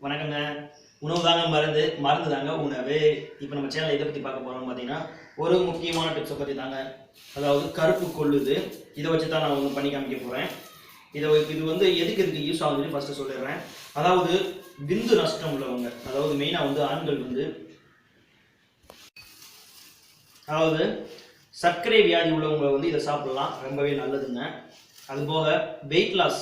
வணக்கங்க. உணவு தாங்க மருந்து, மருந்து தாங்க உணவு. இப்போ நம்ம சேனல் எதை பற்றி பார்க்க போகிறோம்னு பார்த்தீங்கன்னா, ஒரு முக்கியமான டிப்ஸை பற்றி தாங்க. அதாவது கருப்பு கொள்ளுது. இதை வச்சு தான் நான் ஒன்று பண்ணி காமிக்க போகிறேன். இது வந்து எதுக்கு யூஸ் ஆகுதுன்னு ஃபஸ்ட்டு சொல்லிடுறேன். அதாவது விந்து நஷ்டம் உள்ளவங்க, அதாவது மெயினாக வந்து ஆண்கள் வந்து, அதாவது சர்க்கரை வியாதி உள்ளவங்க வந்து இதை சாப்பிடலாம், ரொம்பவே நல்லதுங்க. அதுபோக வெயிட் லாஸ்,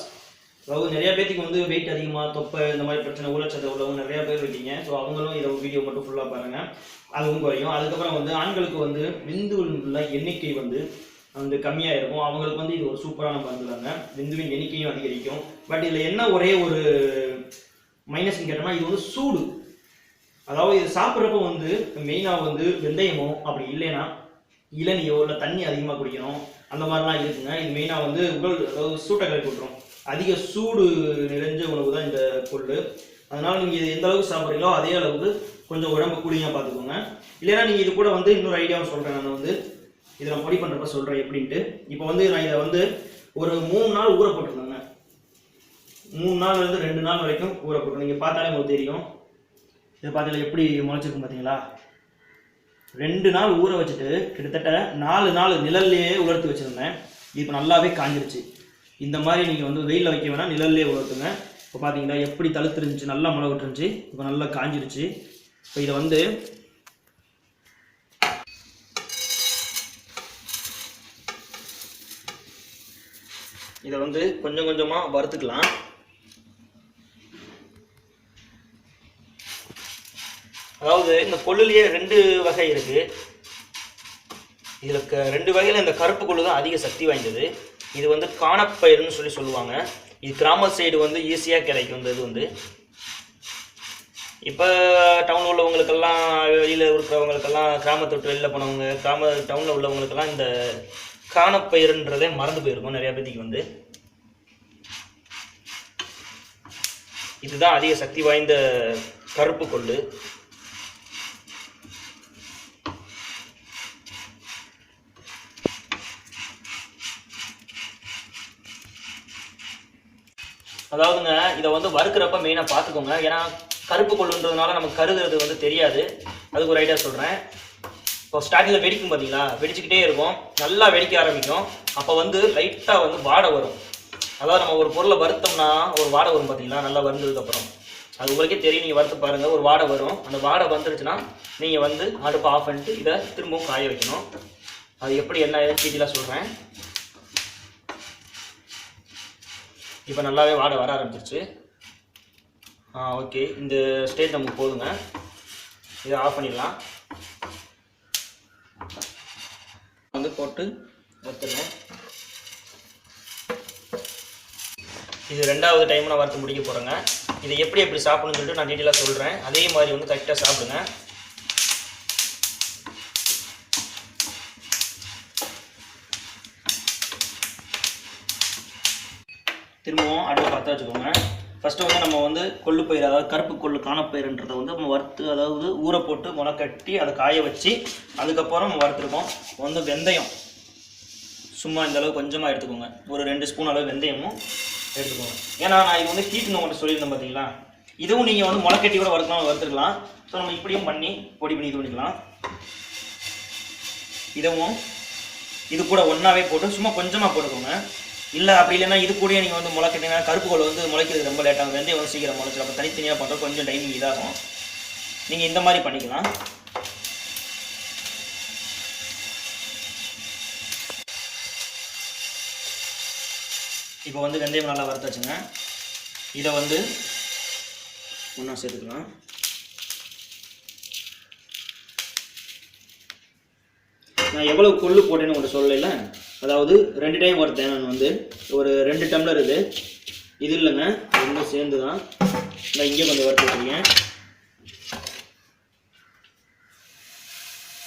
அதாவது நிறைய பேருக்கு வந்து வெயிட் அதிகமாக தொப்பை இந்த மாதிரி பிரச்சனை ஊழச்சத்தை உள்ளவங்க நிறைய பேர் இருக்கீங்க. ஸோ அவங்களும் இதை வீடியோ மட்டும் ஃபுல்லாக பாருங்கள், அதுவும் குறையும். அதுக்கப்புறம் வந்து ஆண்களுக்கு வந்து விந்துள்ள எண்ணிக்கை வந்து கம்மியாக இருக்கும், அவங்களுக்கு வந்து இது ஒரு சூப்பரான மருந்து தாங்க. விந்துவின் எண்ணிக்கையும் அதிகரிக்கும். பட் இதில் என்ன ஒரே ஒரு மைனஸ்ன்னு கேட்டோம்னா, இது வந்து சூடு. அதாவது இது சாப்பிட்றப்போ வந்து மெயினாக வந்து வெந்தயமோ அப்படி இல்லைன்னா இளநியோ இல்லை தண்ணி அதிகமாக குடிக்கணும், அந்த மாதிரிலாம் இருக்குங்க. இது மெயினாக வந்து உடல், அதாவது சூட்டை கலக்கி விட்டுரும். அதிக சூடு நிறைஞ்ச உணவு தான் இந்த கொள்ளு. அதனால் நீங்கள் இது எந்த அளவுக்கு சாப்பிட்றீங்களோ அதே அளவுக்கு கொஞ்சம் உடம்பு கூலிங்காக பார்த்துக்கோங்க. இல்லைன்னா நீங்கள் இது கூட வந்து இன்னொரு ஐடியாவும் சொல்கிறேன். நான் வந்து இதை நான் பொடி பண்ணுறப்ப சொல்கிறேன் எப்படின்ட்டு. இப்போ வந்து நான் இதை வந்து ஒரு 3 நாள் ஊற போட்டிருந்தேங்க. 3 நாள்லேருந்து 2 நாள் வரைக்கும் ஊற போட்டுருங்க. நீங்கள் பார்த்தாலே உங்களுக்கு தெரியும். இதை பார்த்தீங்களா எப்படி முளைச்சிருக்கும் பார்த்தீங்களா? 2 நாள் ஊற வச்சுட்டு கிட்டத்தட்ட 4 நாள் நிழல்லையே உலர்த்தி வச்சுருந்தேன். இப்போ நல்லாவே காஞ்சிருச்சு. இந்த மாதிரி நீங்கள் வந்து வெயிலில் வைக்க வேணாம், நிழல்லையே உலர்த்துங்க. இப்போ பார்த்தீங்களா எப்படி தழுத்து இருந்துச்சு, நல்லா முளை விட்டுருந்துச்சு. இப்போ நல்லா காஞ்சிருச்சு. இப்போ இதை வந்து கொஞ்சம் கொஞ்சமாக வறுத்துக்கலாம். அதாவது இந்த கொள்ளுலேயே 2 வகை இருக்குது. இதில் 2 வகையில் இந்த கருப்பு கொள்ளு தான் அதிக சக்தி வாய்ந்தது. இது வந்து காணப்பயிர்னு சொல்லுவாங்க. இது கிராம சைடு வந்து ஈஸியாக கிடைக்கும். இந்த இது வந்து இப்போ டவுனில் உள்ளவங்களுக்கெல்லாம், வெளியில் இருக்கிறவங்களுக்கெல்லாம், கிராமத்தை விட்டு வெளியில் போனவங்க, டவுனில் உள்ளவங்களுக்கெல்லாம் இந்த காணப்பயிர்ன்றதே மறந்து போயிருக்கும் நிறையா பேருக்கு. வந்து இதுதான் அதிக சக்தி வாய்ந்த கருப்பு கொள்ளு. அதாவதுங்க இதை வந்து வறுக்கிறப்ப மெயினாக பார்த்துக்கோங்க. ஏன்னா கருப்பு கொள்ளுன்றதுனால நமக்கு கருதுறது வந்து தெரியாது. அதுக்கு ஒரு ஐடியா சொல்கிறேன். இப்போ ஸ்டார்டிங்கில் வெடிக்கும் பார்த்தீங்களா, வெடிச்சுக்கிட்டே இருக்கும், நல்லா வெடிக்க ஆரம்பிக்கும். அப்போ வந்து லைட்டாக வந்து வாடை வரும். அதாவது நம்ம ஒரு பொருளை வறுத்தோம்னா ஒரு வாடை வரும் பார்த்தீங்களா, நல்லா வறுந்ததுக்கப்புறம். அது உங்களுக்கே தெரியும், நீங்கள் வறுத்து பாருங்கள், ஒரு வாடை வரும். அந்த வாடை வந்துருச்சுன்னா நீங்கள் வந்து அடுப்பை ஆஃப் பண்ணிட்டு இதை திரும்பவும் காய வைக்கணும். அது எப்படி என்ன டீட்டெயிலாக சொல்கிறேன். இப்போ நல்லாவே வாடை வர ஆரம்பிச்சிருச்சு. ஓகே, இந்த ஸ்டேஜ் நமக்கு போதுங்க. இதை ஆஃப் பண்ணிடலாம். வந்து போட்டு வறுத்துருங்க. இது 2வது டைம் நான் வறுத்து முடிக்க போகிறேங்க. இதை எப்படி சாப்பிடணும்னு சொல்லிட்டு நான் டீட்டெயிலாக சொல்கிறேன். அதே மாதிரி வந்து கரெக்டாக சாப்பிடுங்க. திரும்பவும் அடுப்பை பற்ற வச்சுக்கோங்க. ஃபஸ்ட்டு வந்து நம்ம வந்து கொள்ளு பயிர், அதாவது கருப்பு கொள்ளு காணப்பயிர்ன்றதை வந்து நம்ம வறுத்து, அதாவது ஊற போட்டு முளை கட்டி அதை காய வச்சு அதுக்கப்புறம் நம்ம வறுத்துருக்கோம். வந்து வெந்தயம் சும்மா இந்த அளவு கொஞ்சமாக எடுத்துக்கோங்க. ஒரு 2 ஸ்பூன் அளவு வெந்தயமும் எடுத்துக்கோங்க. ஏன்னா நான் இது வந்து ஹீட்னு உங்கள்கிட்ட சொல்லியிருந்தேன் பார்த்தீங்களா. இதுவும் நீங்கள் வந்து முளை கட்டி கூட வறுத்துக்கலாம். ஸோ நம்ம இப்படியும் பண்ணி பொடி பண்ணி இது பண்ணிக்கலாம். இதுவும் இது கூட ஒன்றாவே போட்டு சும்மா கொஞ்சமாக போட்டுக்கோங்க. இல்லை அப்படி இல்லைன்னா இது கூட நீங்கள் வந்து முளைக்கிட்டீங்கன்னா கருப்பு கொள்ளு வந்து முளைக்கிறது ரொம்ப லேட்டாகும், வெந்தயம் வந்து சீக்கிரம் முளைச்சிடும். அப்போ தனித்தனியாக பண்ணுறது கொஞ்சம் டைமிங் இதாகும். நீங்கள் இந்த மாதிரி பண்ணிக்கலாம். இப்போ வந்து வெந்தயம் நல்லா வறுத்தாச்சுங்க. இதை வந்து ஒன்றா சேர்த்துக்கலாம். நான் எவ்வளோ கொள்ளு போட்டேன்னு உங்கள்கிட்ட சொல்லல. அதாவது 2 டைம் வறுத்தேன். நான் வந்து ஒரு 2 டம்ளர் இது இல்லைங்க, ரெண்டும் சேர்ந்து தான். நான் இங்கே கொஞ்சம் வறுத்து வச்சுருக்கேன்.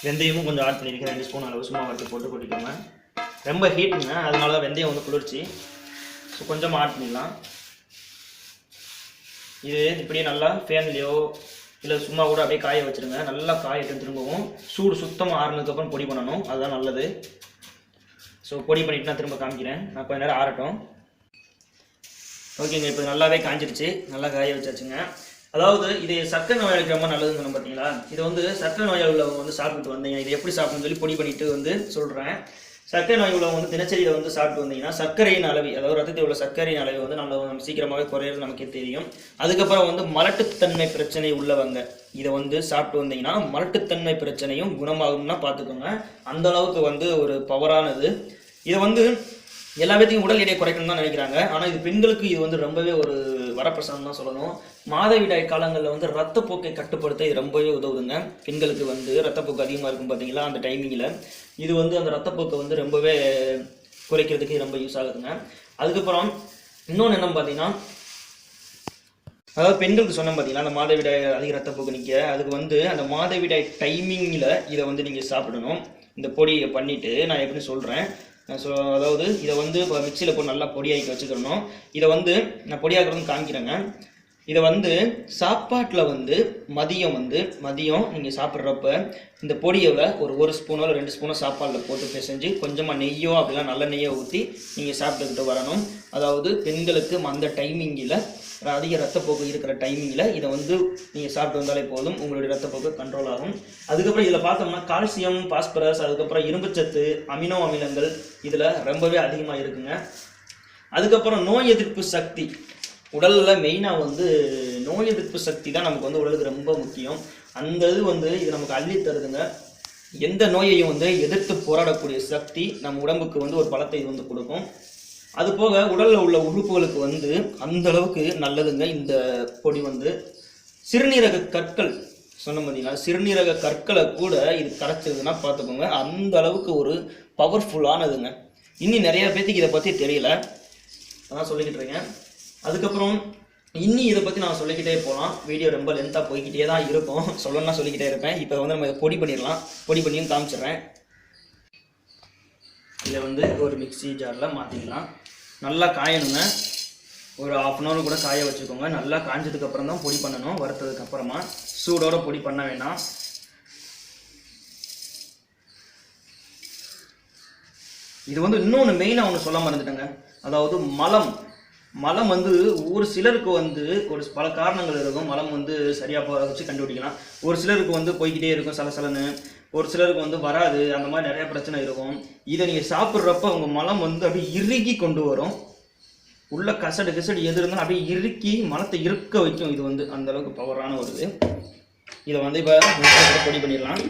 வெந்தயமும் கொஞ்சம் ஆட் பண்ணியிருக்கேன். 2 ஸ்பூன் அளவு சும்மா வறுத்து போட்டு கொட்டிக்கோங்க. ரொம்ப ஹீட்டுங்க, அதனால தான் வெந்தயம் வந்து குளிர்ச்சி. ஸோ கொஞ்சமாக ஆட் பண்ணிடலாம். இது இப்படியே நல்லா ஃபேன்லேயோ இல்லை சும்மா கூட அப்படியே காய வச்சுருங்க. நல்லா காயட்டும். திரும்பவும் சூடு சுத்தமாக ஆறுனதுக்கப்புறம் பொடி பண்ணணும், அதுதான் நல்லது. ஸோ பொடி பண்ணிவிட்டு நான் திரும்ப காமிக்கிறேன். நான் கொஞ்ச நேரம் ஆறட்டும். ஓகேங்க, இப்போ நல்லாவே காஞ்சிருச்சு, நல்லா காய வச்சாச்சுங்க. அதாவது இது சர்க்கரை நோயாளிக்கு ரொம்ப நல்லதுன்னு சொன்னோம் பார்த்தீங்களா, இது வந்து சர்க்கரை நோயாளி உள்ளவங்க வந்து சாப்பிட்டு வந்தீங்க, இது எப்படி சாப்பிடணும்னு சொல்லி பொடி பண்ணிட்டு வந்து சொல்கிறேன். சர்க்கரை நோய் உள்ளவங்க வந்து தினச்சரியில் வந்து சாப்பிட்டு வந்தீங்கன்னா சர்க்கரையின் அளவு, அதாவது ரத்தத்தில் உள்ள சர்க்கரையின் அளவு வந்து நம்ம சீக்கிரமாகவே குறையிறது நமக்கே தெரியும். அதுக்கப்புறம் வந்து மலட்டுத்தன்மை பிரச்சனை உள்ளவங்க இதை வந்து சாப்பிட்டு வந்தீங்கன்னா மலட்டுத்தன்மை பிரச்சனையும் குணமாகும்னா பார்த்துக்கோங்க. அந்த அளவுக்கு வந்து ஒரு பவரானது. இதை வந்து எல்லா பேத்தையும் உடல் எடையை குறைக்கணும் தான் நினைக்கிறாங்க. ஆனால் இது பெண்களுக்கு இது வந்து ரொம்பவே ஒரு வரப்பிரசாதம் தான் சொல்லணும். மாதவிடாய் காலங்களில் வந்து ரத்தப்போக்கை கட்டுப்படுத்த இது ரொம்பவே உதவுதுங்க. பெண்களுக்கு வந்து ரத்தப்போக்கு அதிகமாக இருக்கும் பார்த்தீங்களா, அந்த டைமிங்கில் இது வந்து அந்த ரத்தப்போக்கை வந்து ரொம்பவே குறைக்கிறதுக்கு ரொம்ப யூஸ் ஆகுதுங்க. அதுக்கப்புறம் இன்னொன்று என்னன்னு பார்த்தீங்கன்னா, அதாவது பெண்களுக்கு சொன்ன பார்த்தீங்கன்னா அந்த மாதவிடாய் அதிக ரத்தப்போக்கு நிற்க, அதுக்கு வந்து அந்த மாதவிடாய் டைமிங்கில் இதை வந்து நீங்கள் சாப்பிடணும். இந்த பொடியை பண்ணிவிட்டு நான் எப்படி சொல்கிறேன். ஸோ அதாவது இதை வந்து இப்போ மிக்சியில் போட்டு நல்லா பொடியாக்கி வச்சுக்கிறணும். இதை வந்து நான் பொடியாக்குறதுன்னு காமிக்கிறேங்க. இதை வந்து சாப்பாட்டில் வந்து மதியம் நீங்கள் சாப்பிட்றப்ப இந்த பொடியோட ஒரு ஸ்பூனோ இல்லை 2 ஸ்பூனோ சாப்பாட்டில் போட்டு பிசைஞ்சு கொஞ்சமாக நெய்யோ அப்படிலாம் நல்ல நெய்யோ ஊற்றி நீங்கள் சாப்பிட்டுக்கிட்டு வரணும். அதாவது பெண்களுக்கு அந்த டைமிங்கில் அதிக ரத்தப்போக்கு இருக்கிற டைமிங்கில் இதை வந்து நீங்கள் சாப்பிட்டு வந்தாலே போதும், உங்களுடைய ரத்தப்போக்கு கண்ட்ரோல் ஆகும். அதுக்கப்புறம் இதில் பார்த்தோம்னா கால்சியம், பாஸ்பரஸ், அதுக்கப்புறம் இரும்புச்சத்து, அமினோ அமிலங்கள் இதில் ரொம்பவே அதிகமாக இருக்குங்க. அதுக்கப்புறம் நோய் எதிர்ப்பு சக்தி, உடலில் மெயினாக வந்து நோய் எதிர்ப்பு சக்தி தான் நமக்கு வந்து உடலுக்கு ரொம்ப முக்கியம். அந்த இது வந்து இது நமக்கு அள்ளி தருதுங்க. எந்த நோயையும் வந்து எதிர்த்து போராடக்கூடிய சக்தி நம்ம உடம்புக்கு வந்து ஒரு பலத்தை இது வந்து கொடுக்கும். அது போக உடலில் உள்ள உறுப்புகளுக்கு வந்து அந்த அளவுக்கு நல்லதுங்க. இந்த பொடி வந்து சிறுநீரக கற்கள் சொன்ன பார்த்தீங்கன்னா, சிறுநீரக கற்களை கூட இது கரைச்சதுன்னா பார்த்துக்கோங்க, அந்த அளவுக்கு ஒரு பவர்ஃபுல்லானதுங்க. இன்னும் நிறைய பேத்துக்கு இதை பற்றி தெரியல, அதான் சொல்லிக்கிட்டு இருக்கேன். அதுக்கப்புறம் இன்னி இதை பற்றி நான் சொல்லிக்கிட்டே போகலாம், வீடியோ ரொம்ப லென்த்தாக போய்கிட்டே தான் இருக்கும், சொல்லணும்னா சொல்லிக்கிட்டே இருப்பேன். இப்போ வந்து நம்ம இதை பொடி பண்ணிடலாம், பொடி பண்ணியும் காமிச்சிடுறேன். இதை வந்து ஒரு மிக்சி ஜாரில் மாற்றிக்கலாம். நல்லா காயணுங்க, ஒரு 1/2 hour கூட காய வச்சுக்கோங்க. நல்லா காஞ்சதுக்கப்புறம் தான் பொடி பண்ணணும். வறுத்ததுக்கப்புறமா சூடோட பொடி பண்ண வேண்டாம். இது வந்து இன்னொன்று மெயினாக ஒன்று சொல்ல மறந்துட்டேங்க. அதாவது மலம் வந்து ஒரு சிலருக்கு வந்து ஒரு பல காரணங்கள் இருக்கும். மலம் வந்து சரியாக வச்சு கண்டுபிடிக்கலாம். ஒரு சிலருக்கு வந்து போய்கிட்டே இருக்கும் சலசலன்னு, ஒரு சிலருக்கு வந்து வராது. அந்த மாதிரி நிறைய பிரச்சனை இருக்கும். இதை நீங்கள் சாப்பிட்றப்ப உங்கள் மலம் வந்து அப்படியே இறுக்கி கொண்டு வரும். உள்ள கசடு எது இருந்தாலும் அப்படியே இறுக்கி மலத்தை இருக்க வைக்கும். இது வந்து அந்த அளவுக்கு பவரான ஒரு இது. இதை வந்து இப்போ பொடி பண்ணிடலாம்.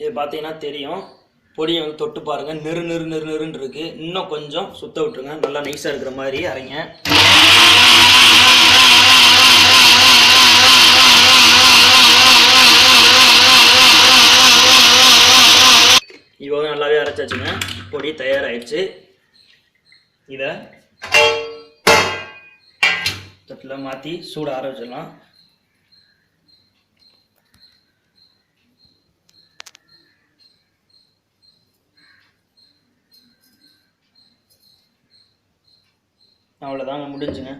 இது பார்த்தீங்கன்னா தெரியும், பொடியை வந்து தொட்டு பாருங்கள், நெருன்னு இருக்குது. இன்னும் கொஞ்சம் சுத்த விட்டுருங்க, நல்லா நைஸாக இருக்கிற மாதிரி அரைங்க. இப்போ நல்லாவே அரைச்சாச்சுங்க, பொடி தயாராகிடுச்சு. இதை தட்டில் மாற்றி சூட ஆற வச்சிடலாம். அவ்வளோதாங்க, முடிஞ்சுங்க.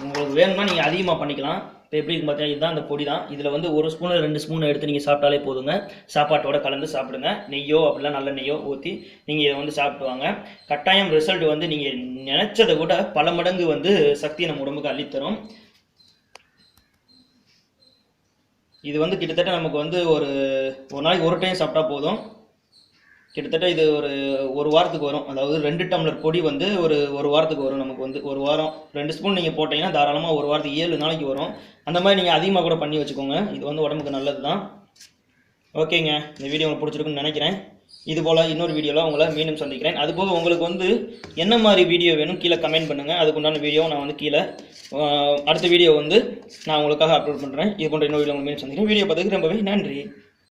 உங்களுக்கு வேணும்னா நீங்கள் அதிகமாக பண்ணிக்கலாம். இப்போ எப்படி பார்த்தீங்கன்னா இதுதான் அந்த பொடி தான். இதில் வந்து 1 ஸ்பூன் 2 ஸ்பூன் எடுத்து நீங்கள் சாப்பிட்டாலே போதுங்க. சாப்பாட்டோட கலந்து சாப்பிடுங்க. நெய்யோ அப்படிலாம் நல்ல நெய்யோ ஊற்றி நீங்கள் இதை வந்து சாப்பிடுவாங்க. கட்டாயம் ரிசல்ட் வந்து நீங்கள் நினச்சதை விட பல மடங்கு வந்து சக்தியை நம்ம உடம்புக்கு அள்ளித்தரும். இது வந்து கிட்டத்தட்ட நமக்கு வந்து ஒரு நாளைக்கு 1 டைம் சாப்பிட்டா போதும். கிட்டத்தட்ட இது ஒரு வாரத்துக்கு வரும். அதாவது 2 டம்ளர் பொடி வந்து ஒரு வாரத்துக்கு வரும். நமக்கு வந்து ஒரு வாரம் 2 ஸ்பூன் நீங்கள் போட்டிங்கன்னா தாராளமாக ஒரு வாரத்துக்கு 7 நாளைக்கு வரும். அந்த மாதிரி நீங்கள் அதிகமாக கூட பண்ணி வச்சுக்கோங்க. இது வந்து உடம்புக்கு நல்லது தான். ஓகேங்க, இந்த வீடியோ உங்களுக்கு பிடிச்சிருக்குன்னு நினைக்கிறேன். இது போல் இன்னொரு வீடியோவில் உங்களை மீண்டும் சந்திக்கிறேன். அதுபோக உங்களுக்கு வந்து என்ன மாதிரி வீடியோ வேணும் கீழே கமெண்ட் பண்ணுங்கள். அதுக்குண்டான வீடியோ நான் வந்து கீழே அடுத்த வீடியோ வந்து நான் உங்களுக்காக அப்லோட் பண்ணுறேன். இது போன்ற இன்னொரு வீடியோ உங்களுக்கு மீண்டும் சந்திக்கிறேன். வீடியோ பார்த்ததுக்கு ரொம்பவே நன்றி.